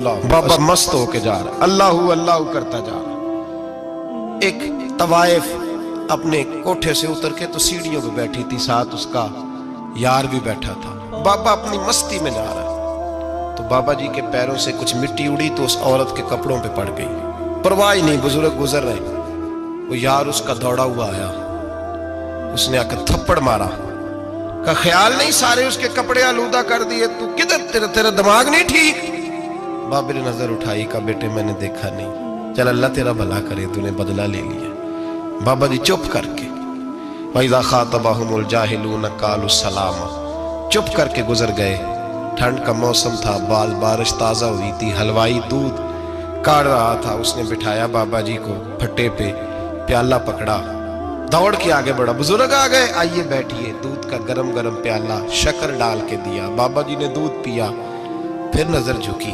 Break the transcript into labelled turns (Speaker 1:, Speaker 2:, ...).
Speaker 1: बाबा मस्त होके जा रहा, अल्लाहू अल्लाहू करता जा रहा। एक तवाइफ अपने कोठे से उतर के तो सीढ़ियों पे बैठी थी, साथ उसका यार भी बैठा था। बाबा अपनी मस्ती में जा रहा है तो बाबा जी के पैरों से कुछ मिट्टी उड़ी तो उस औरत के कपड़ों पे पड़ गई। परवाह ही नहीं, बुजुर्ग गुजर रहे। वो यार उसका दौड़ा हुआ आया, उसने आकर थप्पड़ मारा, का ख्याल नहीं सारे उसके कपड़े आलूदा कर दिए, तू किधर, तेरा दिमाग नहीं ठीक। बाबे ने नजर उठाई, का बेटे मैंने देखा नहीं, चल अल्लाह तेरा भला करे, तूने बदला ले लिया। बाबा जी चुप करके, वइज़ा ख़ातबहुमुल जाहिलून क़ालू सलामा, चुप करके गुजर गए। ठंड का मौसम था, बारिश ताज़ा हुई थी, हलवाई दूध काढ़ रहा था, उसने बिठाया बाबा जी को फट्टे पे, प्याला पकड़ा, दौड़ के आगे बढ़ा, बुजुर्ग आ गए, आइए बैठिए। दूध का गरम गरम प्याला शक्कर डाल के दिया, बाबा जी ने दूध पिया, फिर नजर झुकी।